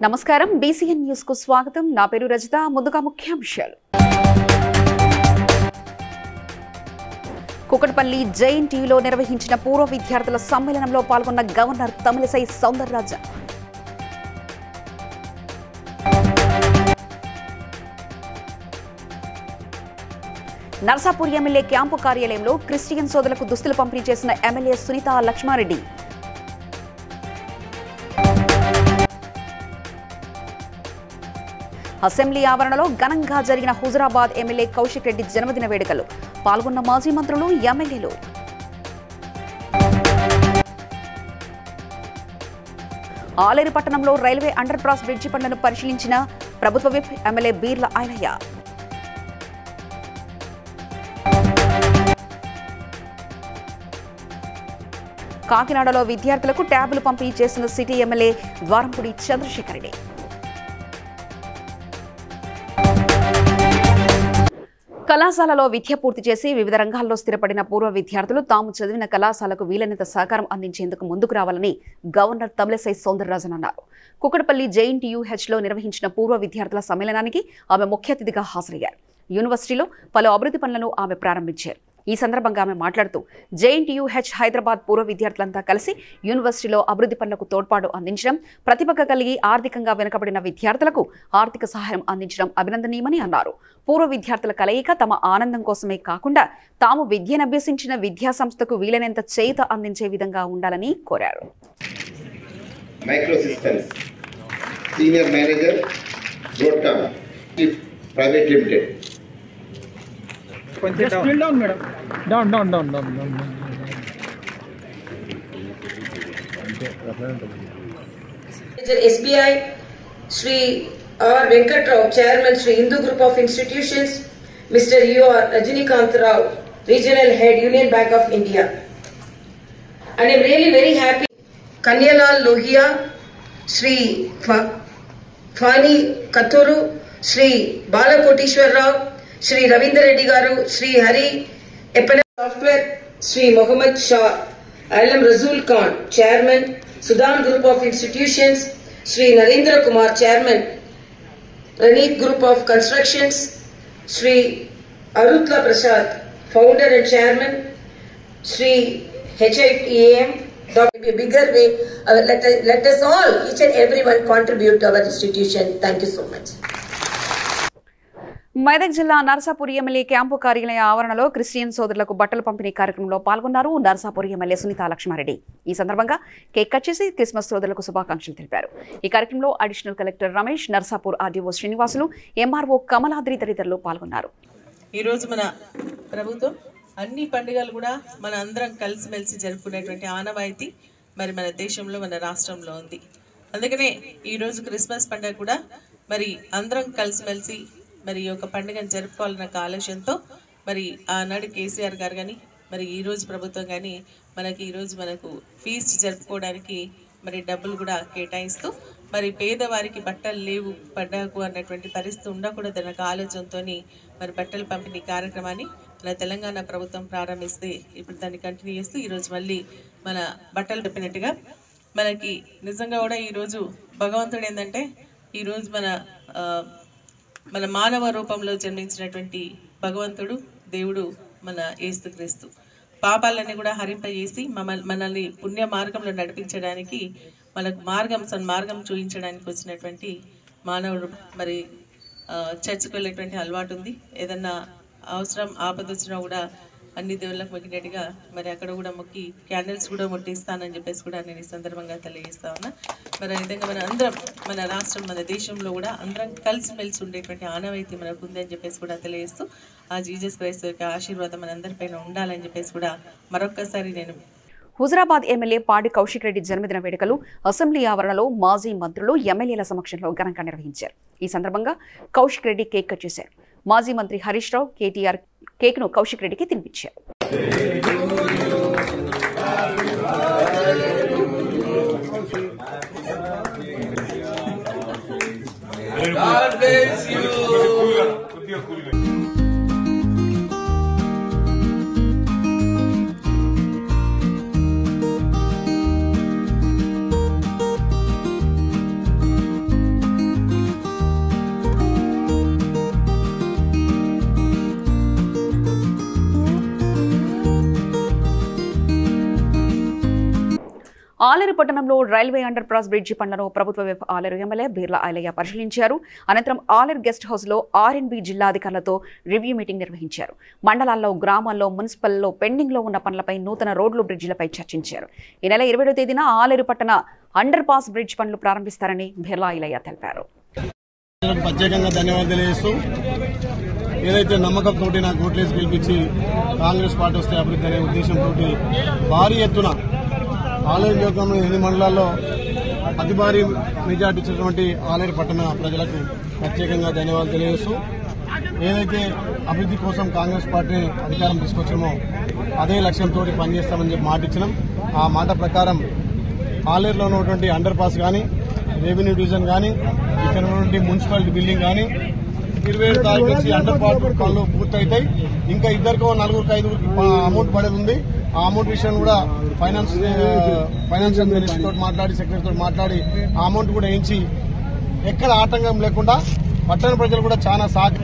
నమస్కారం BCN news కు స్వాగతం. నా పేరు రజిత. ముందుగా ముఖ్యాంశాలు. కుకట్పల్లి జేఎన్టీయూలో నిర్వహించిన పూర్వ విద్యార్థుల సమ్మేళనంలో పాల్గొన్న governor Tamilisai Soundararajan. Narsapur MLA camp కార్యాలయంలో క్రిస్టియన్ సోదరులకు దుస్తులు పంపిణీ చేసిన ఎమ్మెల్యే సునీత లక్ష్మారెడ్డి. అసెంబ్లీ ఆవరణలో ఘనంగా జరిగిన హుజురాబాద్ ఎమ్మెల్యే కౌశిక్ రెడ్డి జన్మదిన వేడుకలు. పాల్గొన్న మాజీ మంత్రులు, ఎమ్మెల్యేలు. ఆలేరు పట్టణంలో రైల్వే అండర్ పాస్ బ్రిడ్జి పనులను పరిశీలించిన ప్రభుత్వ విప్ ఎమ్మెల్యే బీర్ల ఐలయ్య. కాకినాడలో విద్యార్థులకు ట్యాబులు పంపిణీ చేసిన సిటీ ఎమ్మెల్యే ద్వారంపూడి చంద్రశేఖర్ రెడ్డి. కళాశాలలో విద్య పూర్తి చేసి వివిధ రంగాల్లో స్థిరపడిన పూర్వ విద్యార్థులు తాము చదివిన కళాశాలకు వీలైనంత సహకారం అందించేందుకు ముందుకు రావాలని గవర్నర్ తమిళిసై సౌందరరాజన్ అన్నారు. కుకట్పల్లి జేఎన్టీయూహెచ్లో నిర్వహించిన పూర్వ విద్యార్థుల సమ్మేళనానికి ఆమె ముఖ్య అతిథిగా హాజరయ్యారు. యూనివర్సిటీలో పలు అభివృద్ధి పనులను ఆమె ప్రారంభించారు. ఈ సందర్భంగా ఆమె మాట్లాడుతూ జేఎన్టీయూహెచ్ హైదరాబాద్ పూర్వ విద్యార్థులంతా కలిసి యూనివర్సిటీలో అభివృద్ధి పనులకు తోడ్పాటు అందించడం, ప్రతిభ కలిగి ఆర్థికంగా వెనుకబడిన విద్యార్థులకు ఆర్థిక సహాయం అందించడం అభినందనీయమని అన్నారు. పూర్వ విద్యార్థుల కలయిక తమ ఆనందం కోసమే కాకుండా తాము విద్యనభ్యసించిన విద్యా సంస్థకు వీలైనంత చేయూత అందించే విధంగా ఉండాలని కోరారు. Microsystems senior manager Broadcom private limited. Just pull down, madam. Down. SBI, Sri R. Venkat Rao, Chairman, Sri Hindu Group of Institutions, Mr. U.R. Rajinikanth Rao, Regional Head, Union Bank of India. And I'm really very happy. Kanyalal Lohia, Sri Fani Katuru, Sri Balakotishwar Rao, Sri Ravindra Reddy Garu, Sri Hari Epana Software, Sri Muhammad Shah, Alam Razul Khan, Chairman, Sudan Group of Institutions, Sri Narendra Kumar, Chairman, Ranit Group of Constructions, Sri Arutla Prasad, Founder and Chairman, Sri HIPAM. In a bigger way, let us all, each and everyone contribute to our institution. Thank you so much. Medak జిల్లా Narsapur MLA camp కార్యాలయ ఆవరణలో Christian సోదరులకు బట్టల పంపిణీ కార్యక్రమంలో పాల్గొన్నారు Narsapur MLA Sunitha Lakshma Reddy. ఈ సందర్భంగా కేక్ కట్ చేసి క్రిస్మస్ సోదరులకు శుభాకాంక్షలు తెలిపారు. ఈ కార్యక్రమంలో additional collector Ramesh, Narsapur RDO Srinivasulu, MRO Kamaladri తదితరులు పాల్గొన్నారు. ఈరోజు మన ప్రభుత్వం అన్ని పండుగలు కూడా మన అందరం కలిసిమెలిసి జరుపుకునేటువంటి ఆనవాయితీ మరి మన దేశంలో, మన రాష్ట్రంలో ఉంది. అందుకనే ఈరోజు క్రిస్మస్ పండుగ కూడా మరి అందరం కలిసిమెలిసి మరి ఒక పండుగను జరుపుకోవాలన్న ఆలోచనతో మరి ఆనాడు కేసీఆర్ గారు కానీ మరి ఈరోజు ప్రభుత్వం కానీ మనకు ఫీస్ట్ జరుపుకోవడానికి మరి డబ్బులు కూడా కేటాయిస్తూ మరి పేదవారికి బట్టలు లేవు పండుగకు అన్నటువంటి పరిస్థితి ఉండకూడదు అన్న ఆలోచనతో మరి బట్టల పంపిణీ కార్యక్రమాన్ని మన తెలంగాణ ప్రభుత్వం ప్రారంభిస్తే ఇప్పుడు దాన్ని కంటిన్యూ చేస్తూ ఈరోజు మళ్ళీ మన బట్టలు చెప్పినట్టుగా మనకి నిజంగా కూడా ఈరోజు భగవంతుడు ఏంటంటే ఈరోజు మన మానవ రూపంలో జన్మించినటువంటి భగవంతుడు, దేవుడు మన యేసుక్రీస్తు పాపాలన్నీ కూడా హరింపజేసి మనల్ని పుణ్య మార్గంలో నడిపించడానికి, మనకు సన్మార్గం చూపించడానికి వచ్చినటువంటి మానవుడు. మరి చర్చికి వెళ్ళేటువంటి అలవాటు ఉంది. ఏదన్నా అవసరం ఆపద వచ్చినా కూడా అన్ని దేవుళ్ళకు మొక్కినట్టుగా మరి అక్కడ కూడా మొక్కి క్యాండిల్స్ కూడా ముట్టిస్తానని చెప్పేసి కూడా నేను ఈ సందర్భంగా తెలియజేస్తా ఉన్నా. మరి ఆ విధంగా మన అందరం, మన రాష్ట్రం, మన దేశంలో కూడా అందరం కలిసిమెలిసి ఉండేటువంటి ఆనవాయితీ మనకు ఉందని చెప్పేసి కూడా తెలియజేస్తూ ఆ జీసస్ క్రైస్తు యొక్క ఆశీర్వాదం మనందరిపైన ఉండాలని చెప్పేసి కూడా మరొక్కసారి నేను. హుజురాబాద్ ఎమ్మెల్యే పాడి కౌశిక్ రెడ్డి జన్మదిన వేడుకలు అసెంబ్లీ ఆవరణలో మాజీ మంత్రులు, ఎమ్మెల్యేల సమక్షంలో ఘనంగా నిర్వహించారు. ఈ సందర్భంగా కౌశిక్ రెడ్డి కేక్ కట్ చేశారు. మాజీ మంత్రి హరీష్ రావు కేటీఆర్ కేక్ను కౌశిక్ రెడ్డికి తినిపించారు. ఆలేరు పట్టణంలో రైల్వే అండర్ పాస్ బ్రిడ్జి పనులను ప్రభుత్వ విప్ ఆలేరు ఎమ్మెల్యే బీర్లా ఐలయ్య పరిశీలించారు. అనంతరం ఆలేరు గెస్ట్ హౌస్ లో ఆర్ఎండ్బి జిల్లా అధికారులతో రివ్యూ మీటింగ్ నిర్వహించారు. మండలాల్లో, గ్రామాల్లో, మున్సిపల్లో పెండింగ్ లో ఉన్న పనులపై, నూతన రోడ్లు, బ్రిడ్జిలపై చర్చించారు. ఈ నెల 27వ తేదీన ఆలేరు పట్టణ అండర్ పాస్ బ్రిడ్జ్ పనులు ప్రారంభిస్తారని బీర్లా ఐలయ్య తెలిపారు. ప్రత్యేకంగా ధన్యవాదాలు తెలియజేస్తూ, ఏదైతే నమ్మకంతో నాకు ఓట్లేసి గెలిపించి కాంగ్రెస్ పార్టీ వస్తే అభివృద్ధి అనే ఉద్దేశంతో భారీ ఎత్తున ఆలేరు నియోజకవర్గంలో 8 మండలాల్లో అతి భారీ మెజార్టీ ఇచ్చినటువంటి ఆలేరు పట్టణ ప్రజలకు ప్రత్యేకంగా ధన్యవాదాలు తెలియజేస్తూ, ఏదైతే అభివృద్ధి కోసం కాంగ్రెస్ పార్టీని అధికారం తీసుకొచ్చామో అదే లక్ష్యంతో పనిచేస్తామని చెప్పి మాట ఇచ్చినాం. ఆ మాట ప్రకారం ఆలేరులో ఉన్నటువంటి అండర్ పాస్ కానీ, రెవెన్యూ డివిజన్ కానీ, ఇక్కడ ఉన్నటువంటి మున్సిపాలిటీ బిల్డింగ్ కానీ 27 తారీఖు నుంచి అండర్ పాస్ పనులు పూర్తయితాయి. ఇంకా 2 4 5 అమౌంట్ పడేది ఉంది. ఆ అమౌంట్ విషయం కూడా ఫైనాన్షియల్ మినిస్టర్ తోటి మాట్లాడి, సెక్రటరీతో మాట్లాడి ఆ అమౌంట్ కూడా వేయించి ఎక్కడ ఆటంకం లేకుండా పట్టణ ప్రజలు కూడా చాలా స్టార్ట్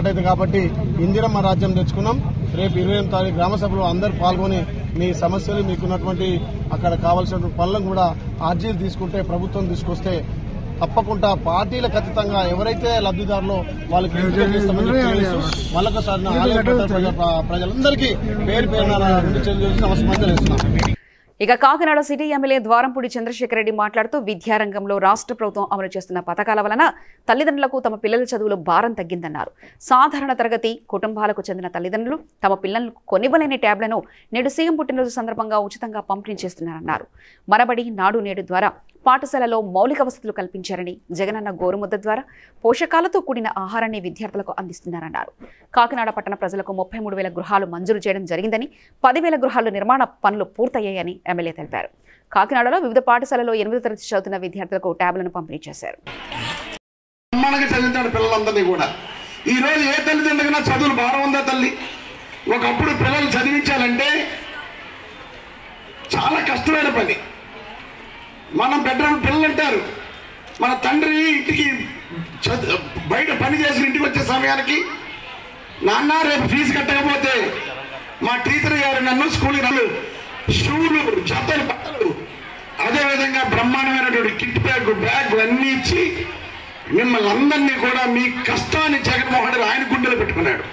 అవుతుంది. కాబట్టి ఇందిరమ్మ రాజ్యం తెచ్చుకున్నాం. రేపు 28వ తారీఖు గ్రామ సభలో అందరూ పాల్గొని మీ సమస్యలు, మీకున్నటువంటి అక్కడ కావాల్సినటువంటి పనులను కూడా అర్జీలు తీసుకుంటే, ప్రభుత్వం తీసుకొస్తే తప్పకుండా పార్టీలకు అతీతంగా ఎవరైతే లబ్ధిదారులో వాళ్ళకి మళ్ళొకసారి ప్రజలందరికీ పేరు పేరున నమస్కారం చేస్తున్నాం. ఇక కాకినాడ సిటీ ఎమ్మెల్యే ద్వారంపూడి చంద్రశేఖర్ రెడ్డి మాట్లాడుతూ, విద్యారంగంలో రాష్ట్ర ప్రభుత్వం అమలు చేస్తున్న పథకాల వలన తల్లిదండ్రులకు తమ పిల్లల చదువులో భారం తగ్గిందన్నారు. సాధారణ తరగతి కుటుంబాలకు చెందిన తల్లిదండ్రులు తమ పిల్లలకు కొనివ్వలేని ట్యాబ్లను నేడు సీఎం పుట్టినరోజు సందర్భంగా ఉచితంగా పంపిణీ చేస్తున్నారన్నారు. మనబడి, నాడు నేడు ద్వారా పాఠశాలలో మౌలిక వసతులు కల్పించారని, జగనన్న గోరుముద్ద ద్వారా పోషకాలతో కూడిన ఆహారాన్ని విద్యార్థులకు అందిస్తున్నారన్నారు. కాకినాడ పట్టణ ప్రజలకు 33,000 గృహాలు మంజూరు చేయడం జరిగిందని, 10,000 గృహాలు నిర్మాణ పనులు పూర్తయ్యాయని ఎమ్మెల్యే తెలిపారు. కాకినాడలో వివిధ పాఠశాలలో 8వ తరగతి చదువుతున్న విద్యార్థులకు ట్యాబ్లను పంపిణీ చేశారు. పిల్లలందరినీ కూడా ఈ రోజు ఏ తల్లిదండ్రులైనా చదువులు భారం ఉందా తల్లి? ఒకప్పుడు పిల్లలు చదివించాలంటే చాలా కష్టమైన పని. మనం బెడ్రూమ్ పిల్లలు అంటారు, మన తండ్రి ఇంటికి బయట పని చేసి ఇంటికి వచ్చే సమయానికి, నాన్న రేపు ఫీజు కట్టకపోతే మా టీచర్ గారు నన్ను స్కూల్కి నన్ను షూలు, జతలు, బట్టలు, అదేవిధంగా బ్రహ్మాండమైనటువంటి కిట్ బ్యాగ్ అన్నీ ఇచ్చి మిమ్మల్ని అందరినీ కూడా మీ కష్టాన్ని జగన్మోహన్ రెడ్డి ఆయన గుండెలు పెట్టుకున్నాడు.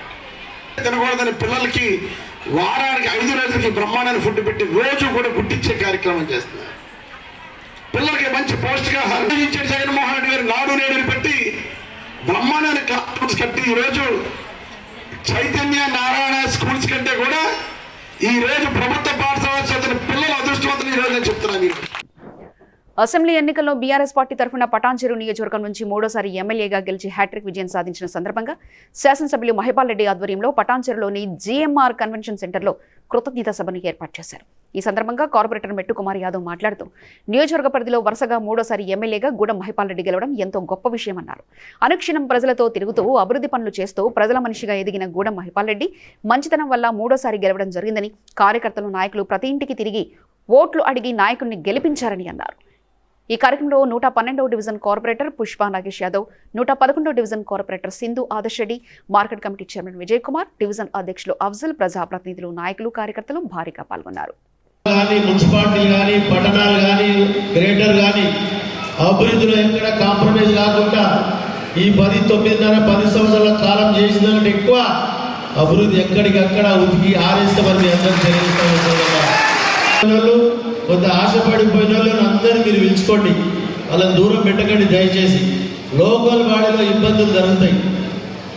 తినకూడదని పిల్లలకి వారానికి 5 రోజులకి బ్రహ్మాండమైన ఫుడ్ పెట్టి రోజు కూడా గుట్టించే కార్యక్రమం చేస్తున్నారు. పిల్లలకి మంచి పౌష్టికాహారం ఇచ్చే జగన్మోహన్ రెడ్డి గారు నాడు నేడు పెట్టి బ్రహ్మాండమైన క్లాస్ కట్టి ఈరోజు చైతన్య నారాయణ స్కూల్స్ కంటే కూడా ఈ రోజు ప్రభుత్వ పాఠశాల చదివిన పిల్లల అదృష్టవంతులు ఈ రోజు నేను చెప్తున్నాను. అసెంబ్లీ ఎన్నికల్లో బీఆర్ఎస్ పార్టీ తరఫున పటాన్చెరు నియోజకవర్గం నుంచి 3వ ఎమ్మెల్యేగా గెలిచి హ్యాట్రిక్ విజయం సాధించిన సందర్భంగా శాసనసభ్యులు మహిపాల్ రెడ్డి ఆధ్వర్యంలో పటాన్చెరులోని జీఎంఆర్ కన్వెన్షన్ సెంటర్లో కృతజ్ఞతా సభను ఏర్పాటు చేశారు. ఈ సందర్భంగా కార్పొరేటర్ మెట్టు కుమార్ యాదవ్ మాట్లాడుతూ, నియోజకవర్గ పరిధిలో వరుసగా 3వ ఎమ్మెల్యేగా గూడెం మహిపాల్ రెడ్డి గెలవడం ఎంతో గొప్ప విషయమన్నారు. అనుక్షణం ప్రజలతో తిరుగుతూ అభివృద్ధి పనులు చేస్తూ ప్రజల మనిషిగా ఎదిగిన గూడెం మహిపాల్ రెడ్డి మంచితనం వల్ల 3వ గెలవడం జరిగిందని, కార్యకర్తలు, నాయకులు ప్రతి ఇంటికి తిరిగి ఓట్లు అడిగి నాయకుడిని గెలిపించారని అన్నారు. ఈ కార్యక్రమంలో 112వ డివిజన్ కార్పొరేటర్ పుష్ప నాగేష్ యాదవ్, 111వ division corporator Sindhu Adarsh Reddy, market committee chairman Vijay Kumar, division అధ్యక్షులు అఫ్జల్, ప్రజాప్రతినిధులు, నాయకులు, కార్యకర్తలు భారీగా పాల్గొన్నారు. మున్సిపాలిటీ కానీ, పట్టణాలు కానీ, గ్రేటర్ కానీ అభివృద్ధిలో ఎక్కడ కాంప్రమైజ్ కాకుండా ఈ 10 సంవత్సరాల కాలం చేసినంటే ఎక్కువ అభివృద్ధి ఎక్కడికక్కడ ఉతికి ఆరేస్తామని అందరూ తెలియజేస్తాం. కొంత ఆశపడిపోయిన వాళ్ళని అందరూ మీరు పిలుచుకోండి, వాళ్ళని దూరం పెట్టకండి దయచేసి. లోకల్ బాడీలో ఇబ్బందులు జరుగుతాయి,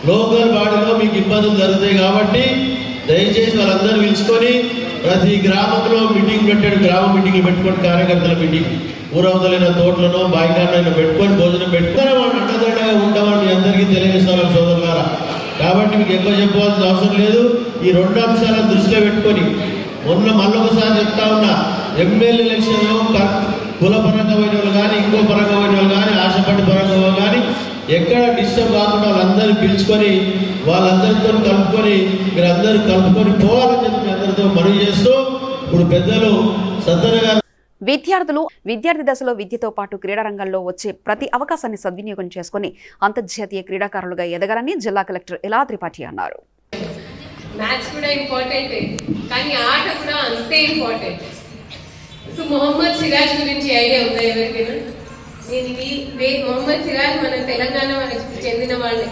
లోకల్ బాడీలో మీకు ఇబ్బందులు జరుగుతాయి కాబట్టి దయచేసి వాళ్ళందరూ పిలుచుకొని ప్రతి గ్రామంలో మీటింగ్ పెట్టాడు, గ్రామ మీటింగ్లు పెట్టుకొని, కార్యకర్తల మీటింగ్, ఊరవతలైన తోటలను, బాయికాడలైనా పెట్టుకొని భోజనం పెట్టుకొని వాళ్ళు అండదండగా ఉంటామని మీ అందరికీ తెలియజేస్తాను సోదరులారా. కాబట్టి మీకు ఎక్కువ చెప్పవలసిన అవసరం లేదు. ఈ 2 అంశాలను దృష్టిలో పెట్టుకొని మళ్ళొకసారి చెప్తా ఉన్నా, ఎమ్మెల్యే ఎలక్షన్లో కులపరంగా పోయిన వాళ్ళు కానీ, ఇంకో పరంగా పోయిన వాళ్ళు కానీ, ఆశపడి పరంగా కానీ ఎక్కడ డిస్టర్బ్ కాకుండా వాళ్ళందరూ పిలుచుకొని వాళ్ళందరితో కలుపుకొని మీరు అందరూ కలుపుకొని పోవాలని చెప్పి మీ అందరితో మనవి చేస్తూ, ఇప్పుడు పెద్దలు సత్తన్న గారు విద్యార్థి దశలో విద్యతో పాటు క్రీడారంగంలో వచ్చే ప్రతి అవకాశాన్ని సద్వినియోగం చేసుకుని అంతర్జాతీయ క్రీడాకారులుగా ఎదగాలని జిల్లా కలెక్టర్ ఇలా త్రిపాఠి అన్నారు. మ్యాథ్స్ కూడా ఇంపార్టెంట్, కానీ ఆట కూడా అంతే ఇంపార్టెంట్. సో మొహమ్మద్ సిరాజ్ గురించి ఐడియా ఉందా ఎవరికైనా? నేను మొహమ్మద్ సిరాజ్ మన తెలంగాణ మనకి చెందిన వాళ్ళే.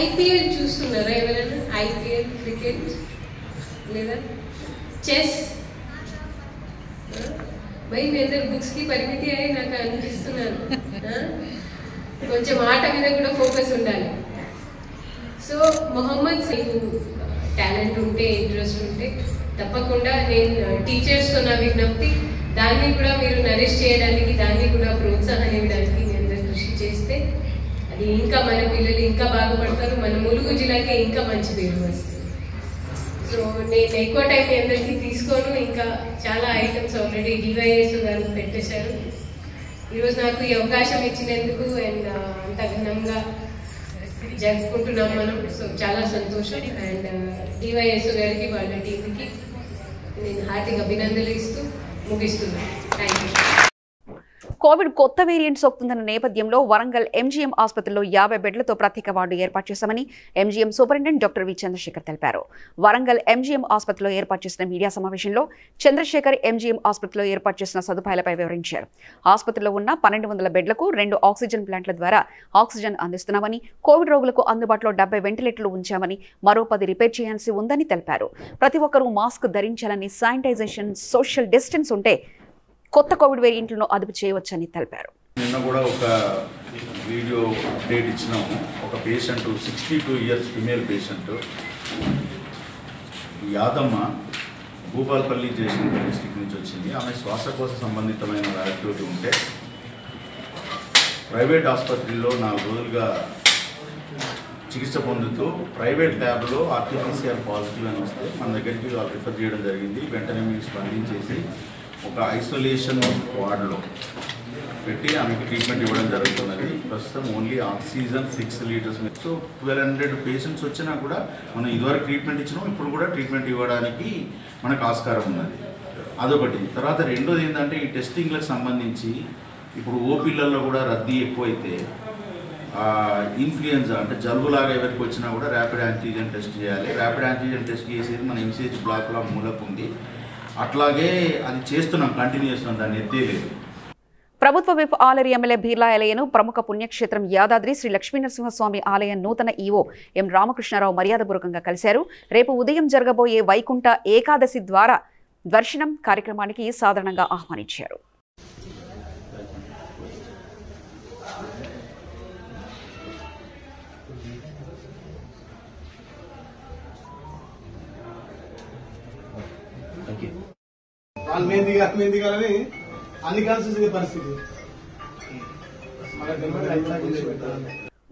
ఐపీఎల్ చూస్తున్నారా ఎవరైనా? ఐపీఎల్ క్రికెట్ లేదా చెస్? భయ్ మీ అందరు బుక్స్ కి పరిమితి అయి నాకు అనిపిస్తున్నాను. కొంచెం ఆట మీద కూడా ఫోకస్ ఉండాలి. సో మొహమ్మద్ టాలెంట్ ఉంటే, ఇంట్రెస్ట్ ఉంటే తప్పకుండా నేను టీచర్స్తో నా విజ్ఞప్తి, దాన్ని కూడా మీరు నరేష్ చేయడానికి, దాన్ని కూడా ప్రోత్సాహం ఇవ్వడానికి మీ అందరూ కృషి చేస్తే అది ఇంకా మన పిల్లలు ఇంకా బాగుపడతారు, మన ములుగు జిల్లాకే ఇంకా మంచి పేరు వస్తుంది. సో నేను ఎక్కువ టైం మీ అందరికీ తీసుకోను. ఇంకా చాలా ఐటమ్స్ ఆల్రెడీ డివైఎస్ గారు పెట్టేశారు. ఈరోజు నాకు ఈ అవకాశం ఇచ్చినందుకు అండ్ అంత ఘనంగా జరుపుకుంటున్నాం మనం. సో చాలా సంతోషం. అండ్ డివైఎస్ గారికి వాళ్ళ టీంకి నేను హార్దిక అభినందనలు ఇస్తూ ముగిస్తున్నాను. Thank you. కోవిడ్ కొత్త వేరియంట్ సోకుతుందన్న నేపథ్యంలో వరంగల్ ఎంజీఎం ఆసుపత్రిలో 50 బెడ్లతో ప్రత్యేక వార్డు ఏర్పాటు చేశామని MGM superintendent doctor V Chandrashekar తెలిపారు. వరంగల్ ఎంజీఎం ఆసుపత్రిలో ఏర్పాటు చేసిన మీడియా సమావేశంలో చంద్రశేఖర్ ఎంజీఎం ఆసుపత్రిలో ఏర్పాటు చేసిన సదుపాయాలపై వివరించారు. ఆసుపత్రిలో ఉన్న 1200 బెడ్లకు 2 ఆక్సిజన్ ప్లాంట్ల ద్వారా ఆక్సిజన్ అందిస్తున్నామని, కోవిడ్ రోగులకు అందుబాటులో 70 వెంటిలేటర్లు ఉంచామని, మరో 10 రిపేర్ చేయాల్సి ఉందని తెలిపారు. ప్రతి ఒక్కరూ మాస్క్ ధరించాలని, శానిటైజేషన్, సోషల్ డిస్టెన్స్ ఉంటే కొత్త కోవిడ్ వేరియంట్లను అదుపు చేయవచ్చని తెలిపారు. నిన్న కూడా ఒక వీడియో అప్డేట్ ఇచ్చినాము. ఒక patient 62 years female patient Yadamma Bhupalpally Jayashankar district నుంచి వచ్చింది. ఆమె శ్వాసకోశ సంబంధితమైన యాక్టివిటీ ఉంటే ప్రైవేట్ ఆసుపత్రిలో 4 రోజులుగా చికిత్స పొందుతూ ప్రైవేట్ ల్యాబ్లో ఆర్టీపీసీఆర్ పాజిటివ్ అని వస్తే మన దగ్గరికి వాళ్ళు రిఫర్ చేయడం జరిగింది. వెంటనే మేము స్పందించేసి ఒక ఐసోలేషన్ వార్డులో పెట్టి ఆమెకి ట్రీట్మెంట్ ఇవ్వడం జరుగుతున్నది. ప్రస్తుతం only oxygen 6 litres. So 1200 patients వచ్చినా కూడా మనం ఇదివరకు ట్రీట్మెంట్ ఇచ్చినాం, ఇప్పుడు కూడా ట్రీట్మెంట్ ఇవ్వడానికి మనకు ఆస్కారం ఉన్నది. అదొకటి. తర్వాత రెండోది ఏంటంటే ఈ టెస్టింగ్లకు సంబంధించి ఇప్పుడు ఓపీలలో కూడా రద్దీ ఎక్కువైతే ఇన్ఫ్లుయెన్జా అంటే జలుబులాగా ఎవరికి వచ్చినా కూడా ర్యాపిడ్ యాంటీజెన్ టెస్ట్ చేయాలి. ర్యాపిడ్ యాంటీజెన్ టెస్ట్ చేసేది మన ఎంసీహెచ్ బ్లాక్లో మూలకు ఉంది. అట్లాగే అది చేస్తున్నాం, కంటిన్యూ చేస్తున్నాం, దాన్ని ఎత్తేలేదు. ప్రభుత్వ విప్ ఆలేరు ఎమ్మెల్యే బీర్లా ఎలయ్యను ప్రముఖ పుణ్యక్షేత్రం యాదాద్రి శ్రీ లక్ష్మీనరసింహస్వామి ఆలయం నూతన ఈవో ఎం రామకృష్ణారావు మర్యాదపూర్వకంగా కలిశారు. రేపు ఉదయం జరగబోయే వైకుంఠ ఏకాదశి ద్వారా దర్శనం కార్యక్రమానికి సాధారణంగా ఆహ్వానించారు. అన్ని కలిసి పరిస్థితి.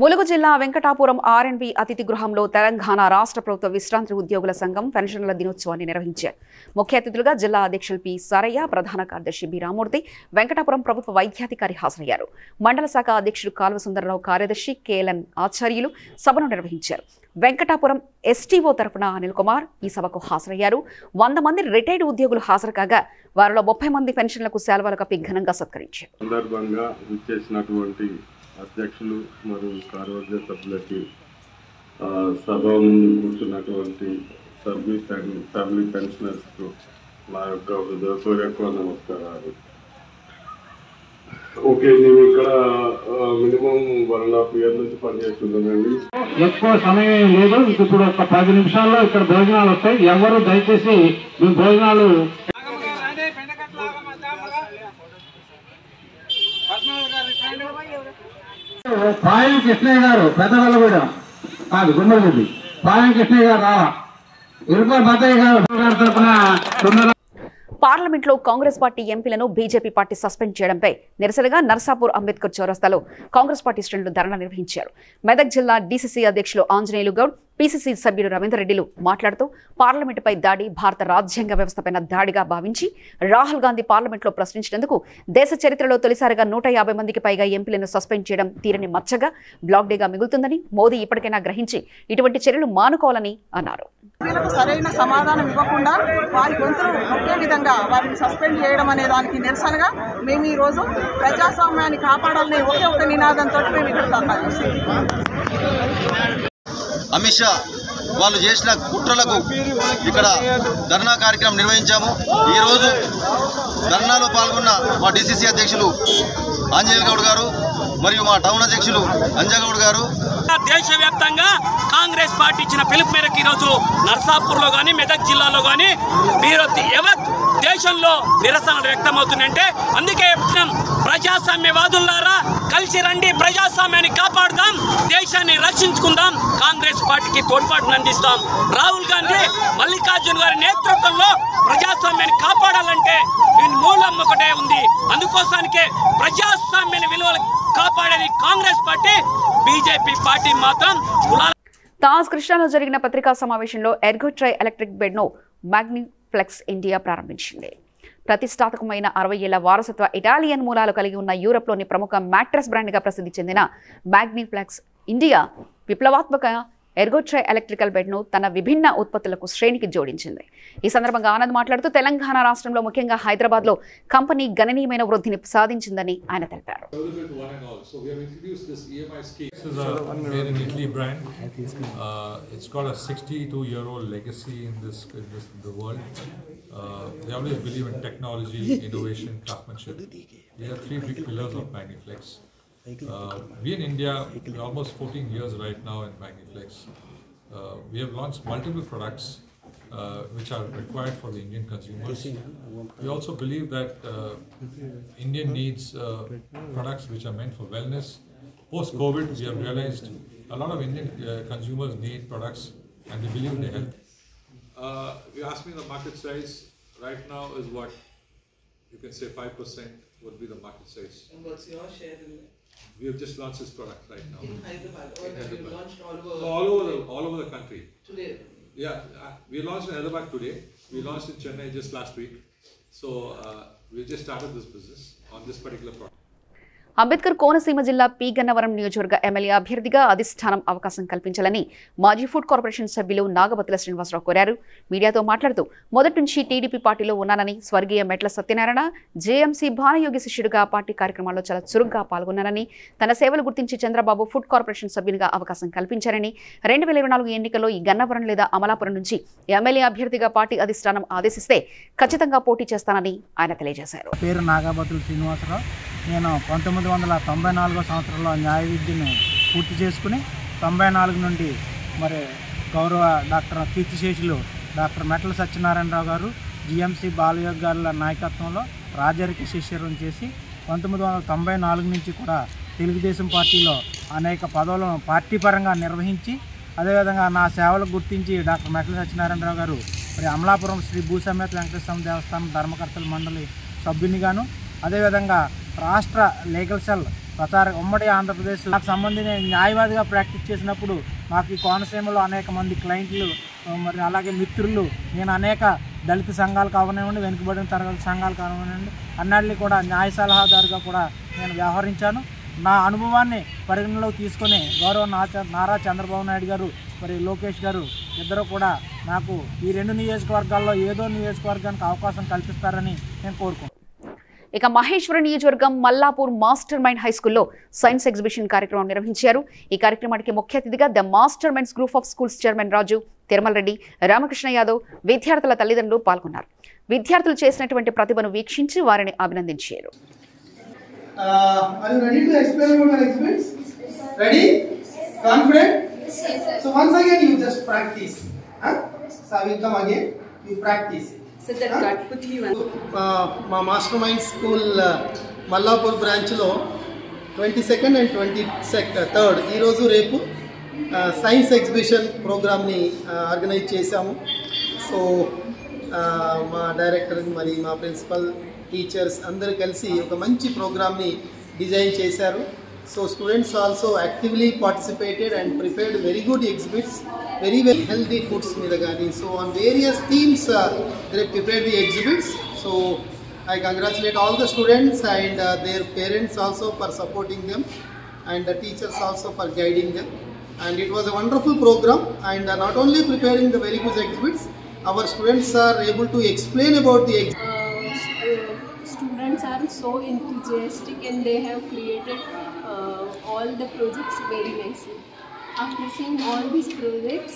ములుగు జిల్లా వెంకటాపురం ఆర్ఎన్బి అతిథి గృహంలో తెలంగాణ రాష్ట్ర ప్రభుత్వ విశ్రాంతి ఉద్యోగుల సంఘం పెన్షన్ల దినోత్సవాన్ని నిర్వహించారు. ముఖ్య అతిథులుగా జిల్లా అధ్యక్షులు పి సారయ్య, ప్రధాన కార్యదర్శి బి రామూర్తి, వెంకటాపురం ప్రభుత్వ వైద్యాధికారి హాజరయ్యారు. మండల శాఖ అధ్యక్షుడు కాల్వ సుందరరావు, కార్యదర్శి కేఎల్ఎన్ ఆచార్యులు సభను నిర్వహించారు. వెంకటాపురం ఎస్టీఓ తరఫున అనిల్ కుమార్ ఈ సభకు హాజరయ్యారు. 100 మంది రిటైర్డ్ ఉద్యోగులు హాజరు కాగా వారిలో 30 మంది పెన్షన్లకు శాల్వాలు కప్పి ఘనంగా సత్కరించారు. సందర్భంగా విచ్చేసినటువంటి అధ్యక్షులు మరియు కార్యవర్గ సభ్యులకి, సభ ముందు కూర్చున్నటువంటి సర్వీస్ అండ్ ఫ్యామిలీ పెన్షనర్స్కు నా యొక్క హృదయపూర్వక నమస్కారాలు. ఓకే, నేను ఇక్కడ మినిమం 1.5 years నుంచి పనిచేస్తున్నానండి. ఎక్కువ సమయం లేదు. ఇప్పుడు ఒక 10 నిమిషాల్లో ఇక్కడ భోజనాలు వస్తాయి. ఎవరు దయచేసి మీ భోజనాలు పాయం కృష్ణయ్య గారు పెద్దవల్లగూడెం కాదు గుమ్మడిగుడ్డి పాయం కృష్ణయ్య గారు రావా ఇరుపై బద్దయ్య గారు తరఫున పార్లమెంట్లో కాంగ్రెస్ పార్టీ ఎంపీలను బీజేపీ పార్టీ సస్పెండ్ చేయడంపై నిరసనగా నర్సాపూర్ అంబేద్కర్ చౌరస్తాలో కాంగ్రెస్ పార్టీ శ్రేణులు ధర్నా నిర్వహించారు. మెదక్ జిల్లా డీసీసీ అధ్యక్షులు ఆంజనేయులు గౌడ్, పీసీసీ సభ్యుడు రవీందర్ రెడ్డిలు మాట్లాడుతూ పార్లమెంటుపై దాడి భారత రాజ్యాంగ వ్యవస్థపైన దాడిగా భావించి రాహుల్ గాంధీ పార్లమెంట్లో ప్రశ్నించినందుకు దేశ చరిత్రలో తొలిసారిగా 150 మందికి పైగా ఎంపీలను సస్పెండ్ చేయడం తీరని మచ్చగా, బ్లాక్ డేగా మిగులుతుందని మోదీ ఇప్పటికైనా గ్రహించి ఇటువంటి చర్యలు మానుకోవాలని అన్నారు. సరైన సమాధానం ఇవ్వకుండా వారి గొంతులు ఒకే విధంగా వారిని సస్పెండ్ చేయడం అనే దానికి నిరసనగా మేము ఈ రోజు ప్రజాస్వామ్యాన్ని కాపాడాలనే ఒకే ఒక నినాదంతో మేము ఇక్కడ ధర్నా చేస్తున్నాం. అమిత్ షా వాళ్ళు చేసిన కుట్రలకు ఇక్కడ ధర్నా కార్యక్రమం నిర్వహించాము. ఈరోజు ధర్నాలో పాల్గొన్న మా డిసిసి అధ్యక్షులు ఆంజనేయ గౌడ్ గారు మరియు మా టౌన్ అధ్యక్షులు అంజగౌడ్ గారు దేశవ్యాప్తంగా కాంగ్రెస్ పార్టీ ఇచ్చిన పిలుపు మేరకు ఈరోజు నర్సాపూర్లో కానీ మెదక్ జిల్లాలో కానీ యావత్ దేశంలో నిరసనలు వ్యక్తమవుతున్నాయంటే అందుకే ప్రజాస్వామ్యవాదులారా కలిసి రండి, ప్రజాస్వామ్యాన్ని కాపాడుదాం, దేశాన్ని రక్షించుకుందాం, కాంగ్రెస్ పార్టీకి తోడ్పాటును అందిస్తాం. రాహుల్ గాంధీ మల్లికార్జున్ గారి నేతృత్వంలో ప్రజాస్వామ్యాన్ని కాపాడాలంటే దీని మూలం ఒకటే ఉంది. అందుకోసానికే ప్రజాస్వామ్యాన్ని విలువలు కాపాడేది కాంగ్రెస్ పార్టీ, బీజేపీ పార్టీ మాత్రం తాజ్ కృష్ణాలో జరిగిన పత్రికా సమావేశంలో ఎర్గోట్రై ఎలక్ట్రిక్ బెడ్ను మ్యాగ్నిఫ్లెక్స్ ఇండియా ప్రారంభించింది. ప్రతిష్టాత్మకమైన 60 ఏళ్ల వారసత్వ ఇటాలియన్ మూలాలు కలిగి ఉన్న యూరప్లోని ప్రముఖ మ్యాట్రెస్ బ్రాండ్గా ప్రసిద్ధి చెందిన మ్యాగ్నిఫ్లెక్స్ ఇండియా విప్లవాత్మక ఎర్గోట్రై ఎలక్ట్రికల్ బెడ్ను తన విభిన్న ఉత్పత్తులకు శ్రేణికి జోడించింది. ఈ సందర్భంగా ఆనంద్ మాట్లాడుతూ తెలంగాణ రాష్ట్రంలో ముఖ్యంగా హైదరాబాద్లో కంపెనీ గణనీయమైన వృద్ధిని సాధించిందని ఆయన తెలిపారు. It's got a 62-year-old legacy in the world. They always believe in technology, innovation, craftsmanship. These are 3 big pillars of Magniflex. We in India, we're almost 14 years right now in Magniflex. We have launched multiple products which are required for the Indian consumers. We also believe that Indian needs products which are meant for wellness. Post-COVID, we have realized a lot of Indian consumers need products and they believe in their health. You asked me the market size right now is what? You can say 5% would be the market size. And what's your share in it? We have just launched this product right now. In Hyderabad? Or have you launched all over the country. Today? Yeah, we launched in Hyderabad today. We launched in Chennai just last week. So we just started this business on this particular product. Ambedkar Konaseema జిల్లా P Gannavaram నియోజకవర్గ MLA అభ్యర్థిగా అధిష్టానం అవకాశం కల్పించాలని మాజీ food corporation సభ్యులు నాగబతుల శ్రీనివాసరావు కోరారు. మీడియాతో మాట్లాడుతూ మొదటి నుంచి టీడీపీ పార్టీలో ఉన్నానని, స్వర్గీయ మెట్ల సత్యనారాయణ జేఎంసీ భానయోగి శిష్యుడిగా పార్టీ కార్యక్రమాల్లో చాలా చురుగ్గా పాల్గొన్నానని, తన సేవలు గుర్తించి చంద్రబాబు ఫుడ్ కార్పొరేషన్ సభ్యునిగా అవకాశం కల్పించారని, 2024 ఎన్నికల్లో ఈ గన్నవరం లేదా అమలాపురం నుంచి ఎమ్మెల్యే అభ్యర్థిగా పార్టీ అధిష్టానం ఆదేశిస్తే ఖచ్చితంగా పోటీ చేస్తానని ఆయన తెలియజేశారు. పేరు నాగబతుల శ్రీనివాసరావు. నేను 1994 సంవత్సరంలో న్యాయ విద్యను పూర్తి చేసుకుని 94 నుండి మరి గౌరవ డాక్టర్ కీర్తిశేషులు డాక్టర్ మెట్ల సత్యనారాయణరావు గారు జిఎంసి బాలయోగి గారుల నాయకత్వంలో రాజరిక శిష్యరం చేసి 1994 నుంచి కూడా తెలుగుదేశం పార్టీలో అనేక పదవులను పార్టీ పరంగా నిర్వహించి, అదేవిధంగా నా సేవలు గుర్తించి డాక్టర్ మెట్ల సత్యనారాయణరావు గారు మరి అమలాపురం శ్రీ భూసమేత వెంకటేశ్వర దేవస్థానం ధర్మకర్తల మండలి సభ్యునిగాను, అదేవిధంగా రాష్ట్ర లీగల్ సెల్ ప్రచార ఉమ్మడి ఆంధ్రప్రదేశ్ నాకు సంబంధించిన న్యాయవాదిగా ప్రాక్టీస్ చేసినప్పుడు నాకు ఈ కోనసీమలో అనేక మంది క్లయింట్లు మరి అలాగే మిత్రులు, నేను అనేక దళిత సంఘాలు కావనివ్వండి, వెనుకబడిన తరగతి సంఘాలు కానివ్వండి, అన్నింటినీ కూడా న్యాయ సలహాదారుగా కూడా నేను వ్యవహరించాను. నా అనుభవాన్ని పరిగణలోకి తీసుకొని గౌరవ నారా చంద్రబాబు నాయుడు గారు మరి లోకేష్ గారు ఇద్దరు కూడా నాకు ఈ 2 నియోజకవర్గాల్లో ఏదో నియోజకవర్గానికి అవకాశం కల్పిస్తారని నేను కోరుకుంటున్నాను. ఇక మహేశ్వరం నియోజకవర్గం మల్లాపూర్ మాస్టర్ మైండ్ హై స్కూల్లో సైన్స్ ఎగ్జిబిషన్ కార్యక్రమం నిర్వహించారు. ఈ కార్యక్రమానికి ముఖ్య అతిథిగా the master minds group of schools chairman Raju, Tirumala Reddy, Ramakrishna Yadav, విద్యార్థుల తల్లిదండ్రులు పాల్గొన్నారు. విద్యార్థులు చేసినటువంటి ప్రతిభను వీక్షించి వారిని అభినందించారు. మా మాస్టర్ మైండ్ స్కూల్ మల్లాపూర్ బ్రాంచ్లో 22nd and 23rd ఈరోజు రేపు సైన్స్ ఎగ్జిబిషన్ ప్రోగ్రామ్ని ఆర్గనైజ్ చేశాము. సో మా డైరెక్టర్ మరి మా ప్రిన్సిపల్ టీచర్స్ అందరూ కలిసి ఒక మంచి ప్రోగ్రామ్ని డిజైన్ చేశారు. So students also actively participated and prepared very good exhibits, very healthy foods మీద కానీ. So on various themes they prepared the exhibits. So I congratulate all the students and their parents also for supporting them, and the teachers also for guiding them. And it was a wonderful program, and not only preparing the very good exhibits, our students are able to explain about the students are so enthusiastic and they have created all the projects very nicely. After seeing all these projects,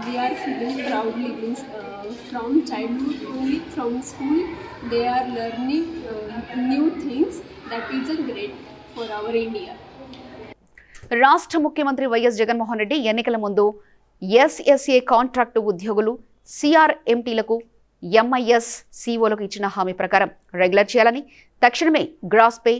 we are feeling proudly. Means from childhood only, from school, they are learning new things. That is a great for our India. రాష్ట్ర ముఖ్యమంత్రి YS Jaganmohan Reddy ఎన్నికల ముందు SSA contract ఉద్యోగులు సిఆర్ఎంటీలకు MIS సిఓలకు ఇచ్చిన హామీ ప్రకారం regular చేయాలని, తక్షణమే gross pay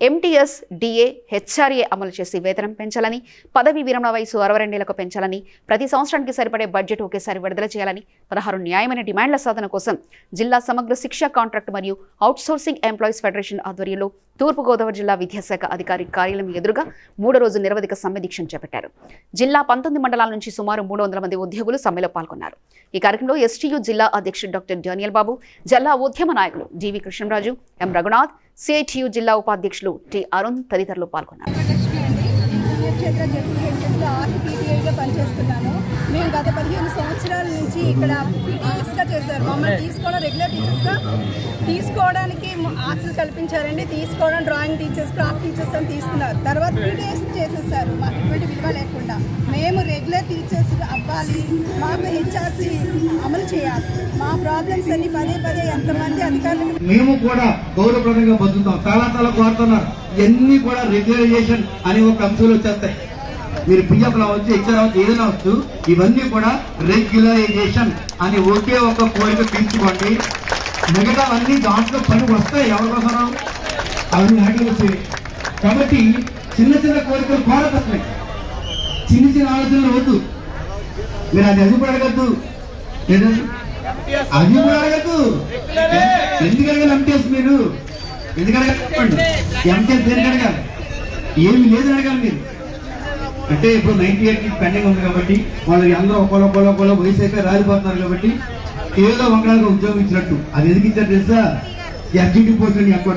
MTS DA HRA అమలు చేసి వేతనం పెంచాలని, పదవీ విరమణ వయసు 62 ఏళ్లకు పెంచాలని, ప్రతి సంవత్సరానికి సరిపడే బడ్జెట్ ఒకేసారి విడుదల చేయాలని 16 న్యాయమైన డిమాండ్ల సాధన కోసం జిల్లా సమగ్ర శిక్షా కాంట్రాక్ట్ మరియు అవుట్సోర్సింగ్ ఎంప్లాయీస్ ఫెడరేషన్ ఆధ్వర్యంలో తూర్పుగోదావరి జిల్లా విద్యాశాఖ అధికారి కార్యాలయం ఎదురుగా 3వ రోజు నిరవధిక సమ్మె దీక్షను చేపట్టారు. జిల్లా 19 మండలాల నుంచి సుమారు 300 మంది ఉద్యోగులు సమ్మెలో పాల్గొన్నారు. ఈ కార్యక్రమంలో ఎస్టీయూ జిల్లా అధ్యక్షుడు డాక్టర్ డానియల్ బాబు, జిల్లా ఉద్యమ నాయకులు డివి కృష్ణరాజు, ఎం రఘునాథ్, సిఐటియు జిల్లా ఉపాధ్యక్షులు టి అరుణ్ తదితరులు పాల్గొన్నారు. పనిచేస్తున్నాను. మేము గత 15 సంవత్సరాల నుంచి ఇక్కడ టీచర్స్గా చేశారు. మమ్మల్ని తీసుకోవడం రెగ్యులర్ టీచర్స్గా తీసుకోవడానికి ఆశలు కల్పించారండి. తీసుకోవడం డ్రాయింగ్ టీచర్స్, క్రాఫ్ట్ టీచర్స్ అని తీసుకున్నారు. తర్వాత PDS చేసేసారు. మాకు ఎటువంటి విలువ లేకుండా మేము రెగ్యులర్ టీచర్స్ అవ్వాలి, మాకు హెచ్ఆర్సీ అమలు చేయాలి. మా ప్రాబ్లమ్స్ అన్ని పదే ఎంతమంది అధికారులు మేము కూడా గౌరవప్రదంగా బతుకుతాం. చాలా కోరుతున్నారు. ఇవన్నీ కూడా రెగ్యులరైజేషన్ అని ఒక అంశాలు వచ్చేస్తాయి. మీరు పిఎఫ్ అవచ్చు, హెచ్ఆర్ అవచ్చు, ఏదైనా వచ్చు, ఇవన్నీ కూడా రెగ్యులరైజేషన్ అని ఒకే ఒక కోరిక తీర్చుకోండి. మిగతా అన్ని దాంట్లో పనికి వస్తాయి. ఎవరి కోసం అవన్నీ నాటికి వచ్చేవి. కాబట్టి చిన్న కోరికలు కోరతస్తున్నాయి. చిన్న ఆలోచనలు వద్దు. మీరు అది కూడా అడగద్దు, అది కూడా అడగద్దు. ఎందుకు అడగాలి ఎంటీఎస్? మీరు ఎందుకు అడగాలి? ఎంటీఎస్ దేనికి అడగాలి? ఏమి లేదని అడగాలి మీరు. అంటే ఇప్పుడు 98 పెండింగ్ ఉంది కాబట్టి వాళ్ళకి అందరూ ఒకళ్ళ వయసు అయితే రాలిపోతున్నారు కాబట్టి ఏదో ఒకళ్ళకి ఉద్యోగం ఇచ్చినట్టు. అది ఎందుకు ఇచ్చారు తెలుసా? ఎస్జిటి పోస్టులు ఎక్కువ.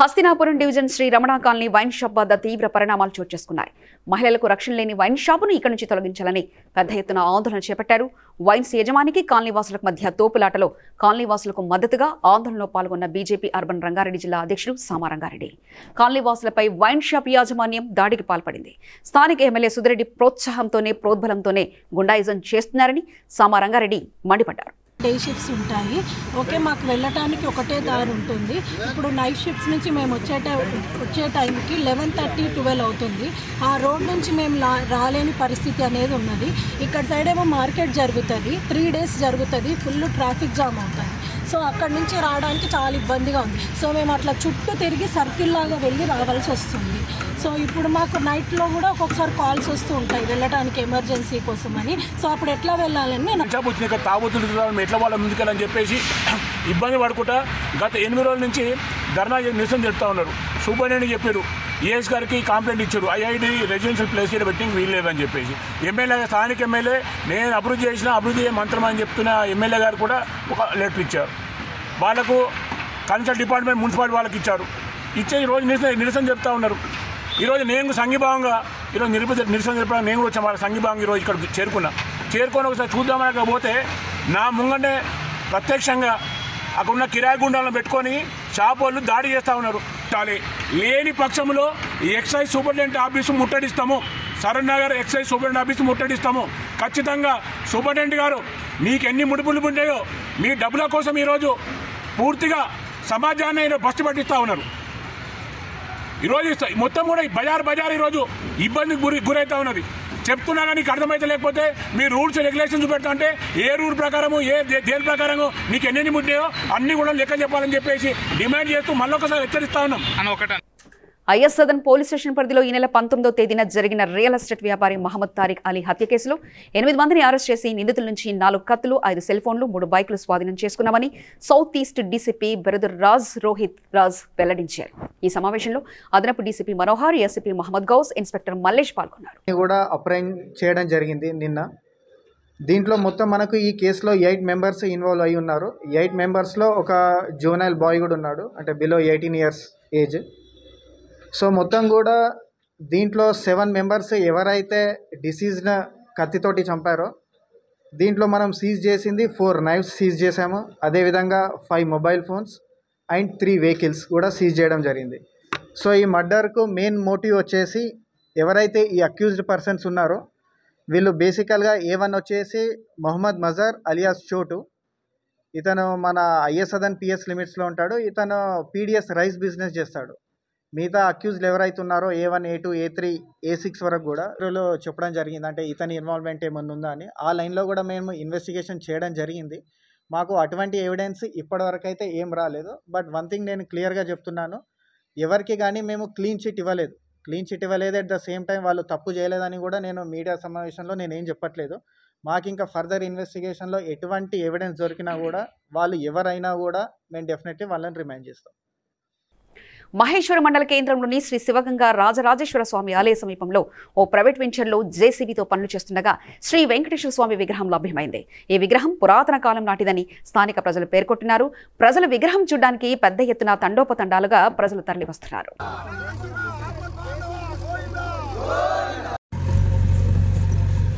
Hastinapuram division Sri Ramana colony wine shop వద్ద తీవ్ర పరిణామాలు చోటు చేసుకున్నాయి. మహిళలకు రక్షణ లేని వైన్ షాపును ఇక్కడి నుంచి తొలగించాలని పెద్ద ఎత్తున ఆందోళన చేపట్టారు. వైన్స్ యజమానికి కాలనీవాసులకు మధ్య తోపులాటలో కాలనీవాసులకు మద్దతుగా ఆందోళనలో పాల్గొన్న బీజేపీ అర్బన్ రంగారెడ్డి జిల్లా అధ్యక్షుడు సామారంగారెడ్డి. కాలనీవాసులపై వైన్ షాప్ యాజమాన్యం దాడికి పాల్పడింది. స్థానిక ఎమ్మెల్యే సుధిరెడ్డి ప్రోద్బలంతోనే గుండాయిజం చేస్తున్నారని సామారంగారెడ్డి మండిపడ్డారు. డే షిఫ్ట్స్ ఉంటాయి. ఓకే, మాకు వెళ్ళటానికి ఒకటే దారి ఉంటుంది. ఇప్పుడు నైట్ షిఫ్ట్స్ నుంచి మేము వచ్చే టైంకి 11:30, 12 అవుతుంది. ఆ రోడ్ నుంచి మేము రాలేని పరిస్థితి అనేది ఉన్నది. ఇక్కడ సైడ్ ఏమో మార్కెట్ జరుగుతుంది, 3 days జరుగుతుంది, ఫుల్ ట్రాఫిక్ జామ్ అవుతుంది. సో అక్కడి నుంచి రావడానికి చాలా ఇబ్బందిగా ఉంది. సో మేము అట్లా చుట్టూ తిరిగి సర్కిల్ లాగా వెళ్ళి రావాల్సి వస్తుంది. సో ఇప్పుడు మాకు నైట్లో కూడా ఒక్కొక్కసారి కాల్స్ వస్తూ ఉంటాయి వెళ్ళడానికి ఎమర్జెన్సీ కోసం అని. సో అప్పుడు ఎట్లా వెళ్ళాలని నేను తాగుతుంది ఎట్లా వాళ్ళ ముందుకెళ్ళని చెప్పేసి ఇబ్బంది పడుకుంటా గత 8 రోజుల నుంచి ధర్నా నిరసన చెప్తా ఉన్నారు. సూపరింటెండెంట్ చెప్పారు, ఏఎస్ గారికి కంప్లైంట్ ఇచ్చారు, ఐఐటి రెసిడెన్షియల్ ప్లేస్ పెట్టి వీల్లేదని చెప్పేసి. ఎమ్మెల్యే, స్థానిక ఎమ్మెల్యే, నేను అభివృద్ధి మంత్రం అని చెప్తున్న ఎమ్మెల్యే గారు కూడా ఒక లెటర్ ఇచ్చారు. వాళ్ళకు కన్సల్ట్ డిపార్ట్మెంట్ మున్సిపాలిటీ వాళ్ళకి ఇచ్చారు. ఇచ్చే ఈరోజు నిరసన చెప్తా ఉన్నారు. ఈరోజు నేను సంఘీభావంగా ఈరోజు నిరసన చెప్పడానికి నేను కూడా వచ్చాను. వాళ్ళ సంఘీభావంగా ఈరోజు ఇక్కడ చేరుకొని ఒకసారి చూద్దామని పోతే నా ముంగంటే ప్రత్యక్షంగా అక్కడున్న కిరాయి గుండాలను పెట్టుకొని షాప్ వాళ్ళు దాడి చేస్తూ ఉన్నారు. లేని పక్షంలో ఎక్సైజ్ సూపరింటెండెంట్ ఆఫీసు ముట్టడిస్తాము, Saroor Nagar excise superintendent office ముట్టడిస్తాము. ఖచ్చితంగా సూపరింటెండెంట్ గారు మీకు ఎన్ని ముడుపులు ఉంటాయో మీ డబ్బుల కోసం ఈరోజు పూర్తిగా సమాజాన్ని బస్టు పట్టిస్తూ ఉన్నారు. ఈరోజు మొత్తం కూడా బజార్ ఈరోజు ఇబ్బందికి గురవుతూ ఉన్నది. చెప్తున్నా కానీ నీకు అర్థమైతే, లేకపోతే మీ రూల్స్ రెగ్యులేషన్స్ పెడతా అంటే ఏ రూల్ ప్రకారము దేని ప్రకారము నీకు ఎన్ని ముట్టాయో అన్ని కూడా లెక్క చెప్పాలని చెప్పేసి డిమాండ్ చేస్తూ మళ్ళొకసారి హెచ్చరిస్తా ఉన్నాం అని ఒకట. ఐఎస్ సదన్ పోలీస్ స్టేషన్ పరిధిలో ఈ నెల 19వ తేదీన జరిగిన రియల్ ఎస్టేట్ వ్యాపారి మహమ్మద్ తారిక్ అలీ హత్య కేసులో 8 మందిని అరెస్ట్ చేసి నిందితుల నుంచి 4 కత్తులు, 5 సెల్ ఫోన్లు, 3 బైకులు స్వాధీనం చేసుకున్నామని సౌత్ ఈస్ట్ డీసీపీ బెరదుర్ రోహిత్ రాజ్ వెల్లడించారు. ఈ సమావేశంలో అదనపు DCP Manohar, SCP Mohammed Ghouse, inspector Mallesh పాల్గొన్నారు. కూడా అప్రైండ్ చేయడం జరిగింది నిన్న. దీంట్లో మొత్తం మనకు ఈ కేసులో 8 మెంబర్స్ ఇన్వాల్వ్ అయి ఉన్నారు. 8 మెంబర్స్లో ఒక జూనైల్ బాయ్ కూడా ఉన్నాడు, అంటే బిలో 18 years ఏజ్. సో మొత్తం కూడా దీంట్లో 7 మెంబర్స్ ఎవరైతే డిసీజ్డ్ కత్తితోటి చంపారో దీంట్లో మనం సీజ్ చేసింది 4 knives సీజ్ చేసాము. అదేవిధంగా 5 మొబైల్ ఫోన్స్ అండ్ 3 vehicles కూడా సీజ్ చేయడం జరిగింది. సో ఈ మర్డర్కు మెయిన్ మోటివ్ వచ్చేసి ఎవరైతే ఈ అక్యూజ్డ్ పర్సన్స్ ఉన్నారో వీళ్ళు బేసికల్గా A1 వచ్చేసి మొహమ్మద్ మజర్ అలియాస్ చోటు. ఇతను మన ISADN PS లిమిట్స్లో ఉంటాడు. ఇతను PDS రైస్ బిజినెస్ చేస్తాడు. మిగతా అక్యూజ్డ్ ఎవరైతే ఉన్నారో A1, A2, A3, A6 వరకు కూడా వీళ్ళు చెప్పడం జరిగింది, అంటే ఇతని ఇన్వాల్వ్మెంట్ ఏమన్నా ఉందా అని. ఆ లైన్లో కూడా మేము ఇన్వెస్టిగేషన్ చేయడం జరిగింది. మాకు అటువంటి ఎవిడెన్స్ ఇప్పటివరకు అయితే ఏం రాలేదు. బట్ వన్ థింగ్ నేను క్లియర్గా చెప్తున్నాను, ఎవరికి కానీ మేము క్లీన్ చిట్ ఇవ్వలేదు. అట్ ద సేమ్ టైం వాళ్ళు తప్పు చేయలేదని కూడా నేను మీడియా సమావేశంలో నేనేం చెప్పట్లేదు. మాకు ఇంకా ఫర్దర్ ఇన్వెస్టిగేషన్లో ఎటువంటి ఎవిడెన్స్ దొరికినా కూడా వాళ్ళు ఎవరైనా కూడా మేము డెఫినెట్లీ వాళ్ళని రిమైండ్ చేస్తాం. మహేశ్వర మండల కేంద్రంలోని శ్రీ శివగంగా రాజరాజేశ్వర స్వామి ఆలయ సమీపంలో ఓ ప్రైవేట్ వెంచర్లో జేసీబీతో పనులు చేస్తుండగా శ్రీ వెంకటేశ్వర స్వామి విగ్రహం లభ్యమైంది. ఈ విగ్రహం పురాతన కాలం నాటిదని స్థానిక ప్రజలు పేర్కొంటున్నారు. ప్రజలు విగ్రహం చూడడానికి పెద్ద ఎత్తున తండోపతండాలుగా ప్రజలు తరలివస్తున్నారు.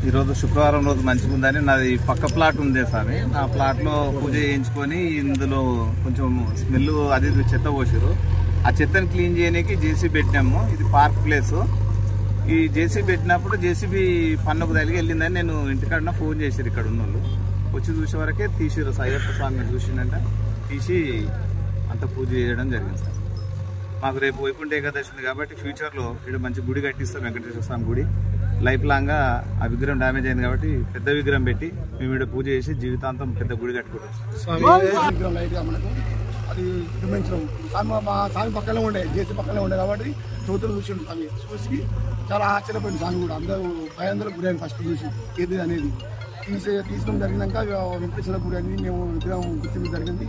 ఈరోజు శుక్రవారం రోజు మంచిగా ఉందని నాది పక్క ప్లాట్ ఉంది స్వామి. ఆ ప్లాట్లో పూజ చేయించుకొని ఇందులో కొంచెం స్మెల్ అది చెత్త పోసారు. ఆ చెత్తని క్లీన్ చేయడానికి జేసీబీ పెట్టినాము. ఇది పార్క్ ప్లేస్. ఈ జేసీబీ పెట్టినప్పుడు జేసీబీ పన్నుకు తగిలి వెళ్ళిందని నేను ఇంటికాడ ఫోన్ చేశారు. ఇక్కడ ఉన్న వాళ్ళు వచ్చి చూసే వరకే తీసిరు. అయ్యప్ప స్వామి చూసిందంట, తీసి అంత పూజ చేయడం జరిగింది సార్. మాకు రేపు వైకుంఠ ఏకాదశి ఉంది కాబట్టి ఫ్యూచర్లో ఇక్కడ మంచి గుడి కట్టిస్తాం, వెంకటేశ్వర స్వామి గుడి. లైఫ్ లాంగ్గా ఆ విగ్రహం డ్యామేజ్ అయింది కాబట్టి పెద్ద విగ్రహం పెట్టి మేము ఇక్కడ పూజ చేసి జీవితాంతం పెద్ద గుడి కట్టుకుంటాం. అది నిర్మించడం మా స్వామి పక్కనే ఉండే, జేసీ పక్కనే ఉండే కాబట్టి చోతులు చూసి అవి చూసి చాలా ఆశ్చర్యపోయింది. స్వామి కూడా అందరూ భయాందోళనకు గురైంది ఫస్ట్ చూసి ఏది అనేది. తీసుకోవడం జరిగినాక వెంకటేశ్వర గుడి అని మేము విగ్రహం గుర్తింపు జరిగింది.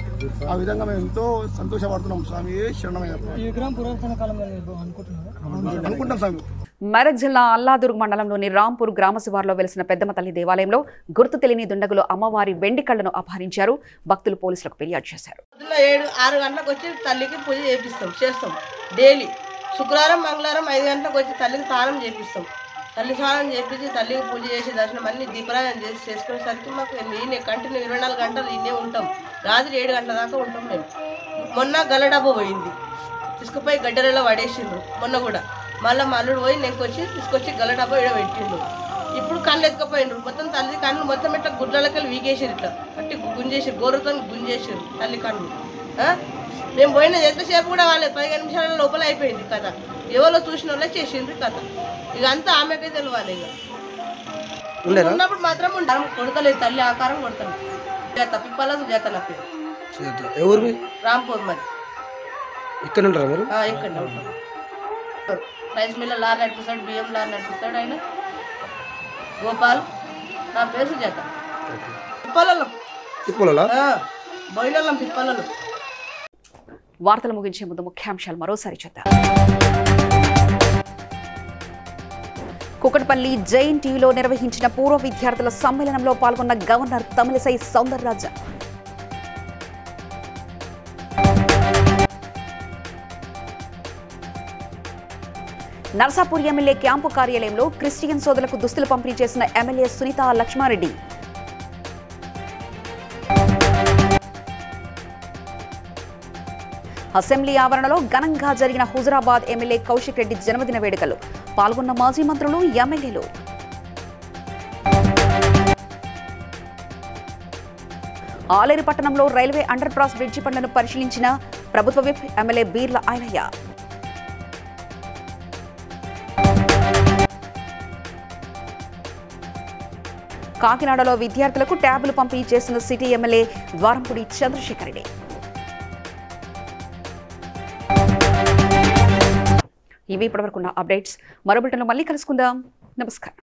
ఆ విధంగా మేము ఎంతో సంతోషపడుతున్నాం. స్వామి అనుకుంటాం స్వామి. మెదక్ జిల్లా అల్లాదుర్గ్ మండలంలోని రాంపూర్ గ్రామ శివారులో వెలిసిన పెద్దమ్మ తల్లి దేవాలయంలో గుర్తు తెలియని దుండగులు అమ్మవారి వెండి కళ్లను అపహరించారు. భక్తులు పోలీసులకు ఫిర్యాదు చేశారు. 7-6 గంటలకు వచ్చి తల్లికి పూజ చేస్తాం డైలీ. శుక్రవారం మంగళవారం 5 గంటలకు వచ్చి తల్లికి స్నానం చేపిస్తాం. తల్లి స్నానం చేపించి తల్లికి పూజ చేసి దర్శనం అన్ని దీపరాజన చేసి చేసుకునేసరికి మాకు ఈయన కంటిన్యూ 24 గంటలు ఈయనే ఉంటాం. రాత్రి 7 గంటల దాకా ఉంటాం మేము. మొన్న గల్లడబ్బ పోయింది, తీసుకుపోయి గడ్డలలో పడేసిండ్రు. మొన్న కూడా మళ్ళీ మా అల్లుడు పోయి నెంకొచ్చి తీసుకొచ్చి గల్లడబ్బా ఇక్కడ పెట్టిండు. ఇప్పుడు కళ్ళు ఎత్తుకపోయిండ్రు. మొత్తం తల్లి కళ్ళు మొత్తం ఇట్లా గుడ్లకి వీకేసారు, ఇట్లా అట్టి గుంజేసి గోరుతో గుంజేసారు తల్లి కళ్ళు. మేము పోయిన ఎంతసేపు కూడా వాళ్ళే 15 నిమిషాల లోపల అయిపోయింది కథ. ఎవరో చూసిన వాళ్ళే చేసిండ్రు కథ. ఇక అంతా ఆమెకే తెలియాలి. ఇక ఉన్నప్పుడు మాత్రం ఉంటారు కొడతలేదు, తల్లి ఆకారం కొడతాను. జత పిప్పల జత నా పేరు. ఎవరు? రాంపూర్. మరి ఇక్కడ ఉంటారా మీరు? ఇక్కడ ఉంటారు. రైస్ మిల్ల లారీ నడిపిస్తాడు, బియ్యం లారీ నడిపిస్తాడు ఆయన. గోపాల్. నా పేరు సుజాత. పిప్పలలో బొయిలలో పిప్పలలో. వార్తలు ముగించే ముందు ముఖ్యాంశాలు మరోసారి చూద్దాం. కుకట్పల్లి JNTUలో నిర్వహించిన పూర్వ విద్యార్థుల సమ్మేళనంలో పాల్గొన్న governor Tamilisai Soundararajan. Narsapur MLA camp కార్యాలయంలో క్రిస్టియన్ సోదరులకు దుస్తులు పంపిణీ చేసిన ఎమ్మెల్యే సునీత లక్ష్మారెడ్డి. అసెంబ్లీ ఆవరణలో ఘనంగా జరిగిన హుజురాబాద్ ఎమ్మెల్యే కౌశిక్ రెడ్డి జన్మదిన వేడుకలు. పాల్గొన్న మాజీ మంత్రులు, ఎమ్మెల్యేలు. ఆలేరు పట్టణంలో రైల్వే అండర్ పాస్ బ్రిడ్జి పనులను పరిశీలించిన ప్రభుత్వ విప్ ఎమ్మెల్యే బీర్ల ఆయనయ్య. కాకినాడలో విద్యార్థులకు ట్యాబులు పంపిణీ చేసిన సిటీ ఎమ్మెల్యే ద్వారంపూడి చంద్రశేఖర్ రెడ్డి. ఇవి ఇప్పటివరకున్న అప్డేట్స్. మరో బులెటిన్లో మళ్ళీ కలుసుకుందాం. నమస్కారం.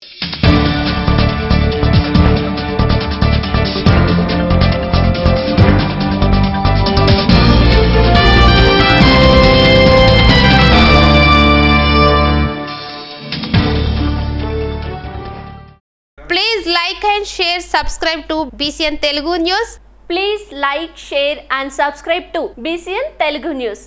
Please like and share, subscribe to BCN Telugu News. Please like, share and subscribe to BCN Telugu News.